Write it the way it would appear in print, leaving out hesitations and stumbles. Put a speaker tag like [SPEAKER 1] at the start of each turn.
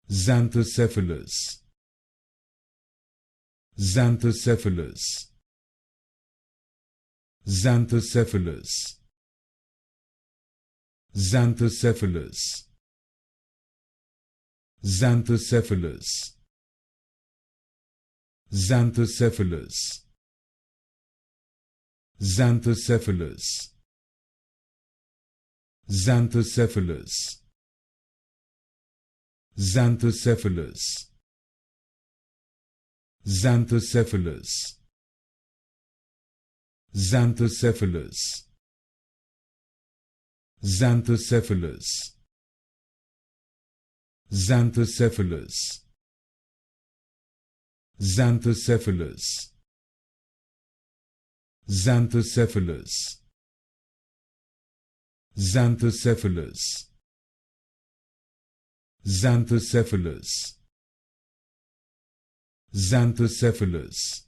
[SPEAKER 1] Xanthocephalus, Xanthocephalus, Xanthocephalus, Xanthocephalus, Xanthocephalus, Xanthocephalus, Xanthocephalus, Xanthocephalus, Xanthocephalus, Xanthocephalus, Xanthocephalus, Xanthocephalus, Xanthocephalus, Xanthocephalus, Xanthocephalus, Xanthocephalus, Xanthocephalus, Xanthocephalus,